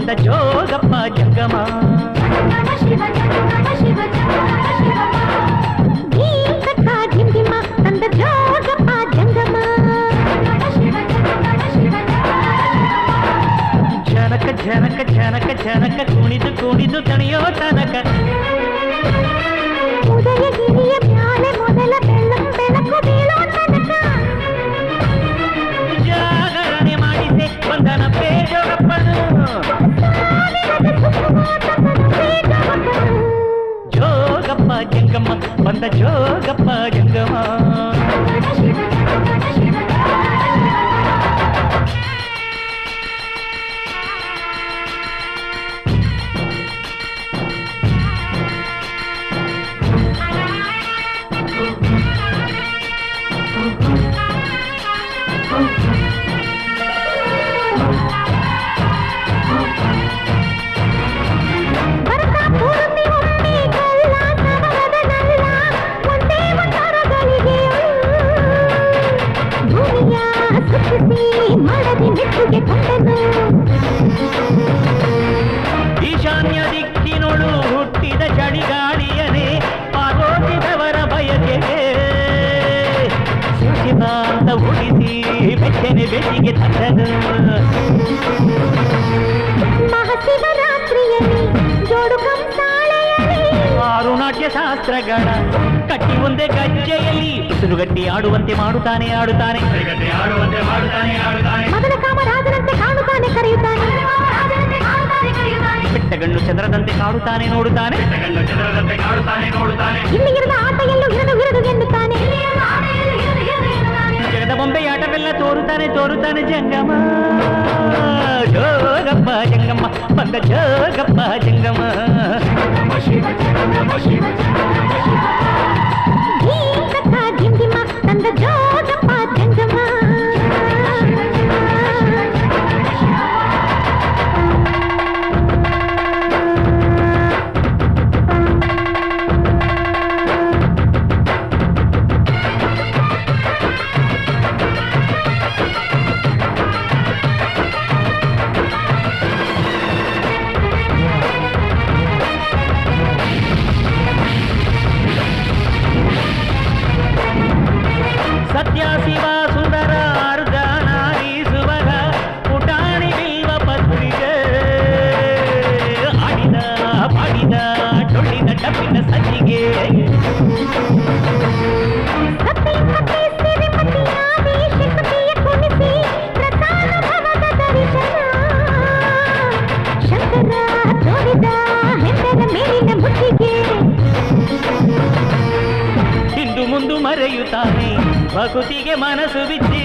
ಬಂದ ಜೋಗಪ್ಪ ಜಂಗಮ ತಂದ ಜೋಗಪ್ಪ ಜಂಗಮ ಜನಕ ಜನಕ ಜನಕ ಜನಕ ಕುಣಿದು ಕುಣಿದು ತಣಿಯೋ ತನಕ ಉದಯಗಿರಿಯ ಮ್ಯಾಲೆ ಮೊದಲ ಬೆಳ್ಳಂ ಬೆಳಕು ಬೀಳೋ ತನಕ ಜಾಗರಣೆ ಮಾಡಿದೆ ಬಂದನ ಜೋಗಪ್ಪನು ಜೋಗಪ್ಪ ಜಂಗಮ ಬಂದ ಜೋಗಪ್ಪ ಜಂಗಮ ಈಶಾನ್ಯ ದಿಕ್ಕಿನೊಳು ಹುಟ್ಟಿದ ಚಳಿಗಾಳಿಯನೇ ಪಾರ್ವತಿದವರ ಬಯಕೆಗೆ ಸುಖಿತಾಂತ ಉಳಿಸಿ ಬೆಚ್ಚನೆ ಬೆಚ್ಚಿಗೆ ತಂದನು ಮಹಾಶಿವರಾತ್ರಿಯಲ್ಲಿ ಜೋಡು ಕಂಸಾಳೆಯಲ್ಲಿ ಆರುನಾಟ್ಯ ಶಾಸ್ತ್ರಗಳ ಕಟ್ಟಿ ಒಂದೇ ಗಜ್ಜೆಯಲ್ಲಿ ಉಸಿರುಗಟ್ಟಿ ಆಡುವಂತೆ ಮಾಡುತ್ತಾನೆ ಆಡುತ್ತಾನೆ ಮದನ ಕಾಮರಾಜನಂತೆ ಕಾಣುತ್ತಾನೆ ಕರೆಯುತ್ತಾನೆ ಬೆಟ್ಟಗಣ್ಣು ಚಂದ್ರದಂತೆ ಕಾಡುತ್ತಾನೆ ನೋಡುತ್ತಾನೆ ಇಲ್ಲಿ ಇರದ ಆಟ ಎಲ್ಲೂ ಇರದು ಎನ್ನುತ್ತಾನೆ ಜಗದ ಬೊಂಬೆಯಾಟವೆಲ್ಲ ತೋರುತ್ತಾನೆ ತೋರುತ್ತಾನೆ ಜಂಗಮ ಜೋಗಪ್ಪ ಜಂಗಮ ಬಂದ ಜೋಗಪ್ಪ ಜಂಗಮ ತಂದ ಜೋಗಪ್ಪ ಜಂಗಮ ಸತ್ಯ ಶಿವ ಸುಂದರ ಅರ್ಧನಾರೀಸುವರ ಪುಟಾಣಿ ಬಿಲ್ವ ಪತ್ರಿಕೆ ಆಡಿದ ಪಾಡಿದ ಟೊಳ್ಳಿದ ಡಬ್ಬಿನ ಸಜ್ಜಿಗೆ ಶಂಕರ ತೋರಿದ ಹೆಂಡರ ಮೇಲಿನ ಮುತ್ತಿಗೆ ಹಿಂದು ಮುಂದು ಮರೆಯುತ್ತಾನೆ ಭಕುತಿಗೆ ಮನಸ್ಸು ಬಿಚ್ಚಿ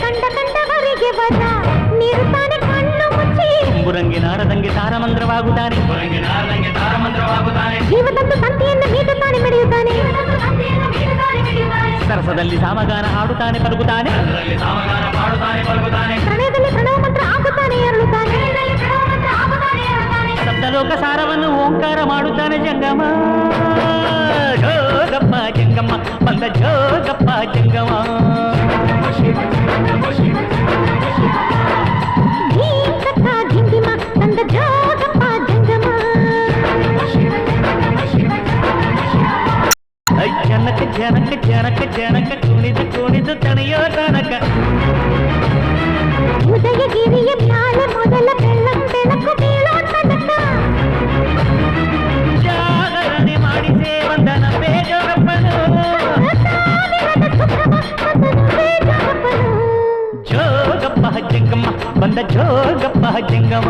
ಕಂಡ ಕಂಡವರಿಗೆ ಬದ ನೀರುತ್ತಾನೆ ಕಣ್ಣು ಮುಚ್ಚಿ ಬುರಂಗಿ ನಾರದಂಗೆ ತಾರಮಂತ್ರವಾಗುತ್ತಾನೆ ಜೀವದಂದು ತಂತಿಯನ್ನು ನೀಡುತ್ತಾನೆ ಮೆರೆಯುತ್ತಾನೆ ಸರಸದಲ್ಲಿ ಸಾಮಗಾನ ಹಾಡುತ್ತಾನೆ ಪಲುಗುತ್ತಾನೆ ಪ್ರಣಯದಲ್ಲಿ ಪ್ರಣವ ಮಂತ್ರ ಆಗುತ್ತಾನೆ ಅರಳುತ್ತಾನೆ ಸಪ್ತಲೋಕ ಸಾರವನ್ನು ಓಂಕಾರ ಮಾಡುತ್ತಾನೆ ಜಂಗಮ ಜೋಗಪ್ಪ ಜಂಗಮ ಬಂದ ಜೋಗಪ್ಪ ಜಂಗಮ ತಂದ ಜೋಗಪ್ಪ ಜಂಗಮ ಜನಕ ಜನಕ ಜನಕ ಜನಕ ಕುಣಿದು ಕುಣಿದು ತಣಿಯೋ ತನಕ ಉದಯಗಿರಿಯ ಮ್ಯಾಲೆ ಮೊದಲ ಬೆಳ್ಳಂ ಬೆಳಕು ಬೀಳೋ ತನಕ ಜಾಗರಣೆ ಮಾಡಿಸೇ ವಂದನ ಜೋಗಪ್ಪನು ಜೋಗಪ್ಪ ಜಂಗಮ ಬಂದ ಜೋಗಪ್ಪ ಜಂಗಮ